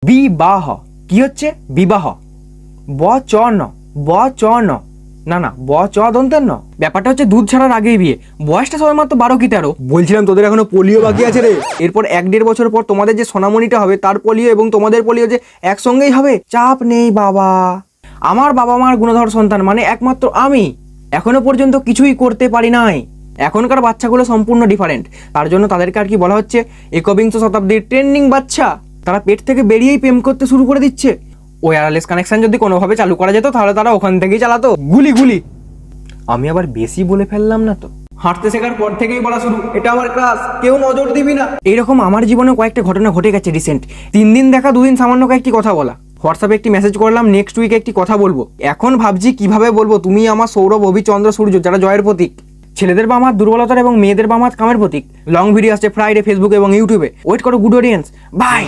বিবাহ কি হচ্ছে? বিবাহ। বচন, বচন, না না ব চ দন্তের ন। ব্যাপারটা হচ্ছে দুধ ছাড়ার আগেই বিয়ে। বয়সটা সবাই মাত্র 12 কি 13। বলছিলাম তোদের এখনো পোলিও বাকি আছে রে। এরপর 1-1.5 বছর পর তোমাদের যে সোনামণিটা হবে তার পোলিও এবং তোমাদের পোলিও যে একসঙ্গেই হবে। চাপ নেই বাবা, আমার বাবা মার গুণধর সন্তান মানে একমাত্র আমি এখনো পর্যন্ত কিছুই করতে পারি নাই। এখনকার বাচ্চাগুলো সম্পূর্ণ ডিফারেন্ট, তার জন্য তাদেরকে আর কি বলা হচ্ছে একবিংশ শতাব্দীর ট্রেন্ডিং বাচ্চা। তারা পেট থেকে বেরিয়েই প্রেম করতে শুরু করে দিচ্ছে। ওয়্যারলেস কানেকশন যদি কোনোভাবে চালু করা যেত তাহলে তারা ওখান থেকেই চালাতো গুলি গুলি। আমি আবার বেশি বলে ফেললাম না তো? হাঁটতে শেখার পর থেকেই বলা শুরু, এটা আমার ক্লাস, কেউ নজর দিবি না। এইরকম আমার জীবনে কয়েকটা ঘটনা ঘটে গেছে রিসেন্ট। 3 দিন দেখা, 2 দিন সামান্য কয়েকটি কথা বলা। হোয়াটসঅ্যাপে একটি মেসেজ করলাম নেক্সট উইকে একটি কথা বলবো। এখন ভাবছি কিভাবে বলবো, তুমি আমার সৌরভ, অভি, চন্দ্র, সূর্য, যারা জয়ের প্রতীক। ছেলেদের বাম হাত দুর্বলতার এবং মেয়েদের বাম হাত কামের প্রতীক। লং ভিডিও আসছে ফ্রাইডে ফেসবুক এবং ইউটিউবে। ওয়েট করো গুড অডিয়েন্স, বাই।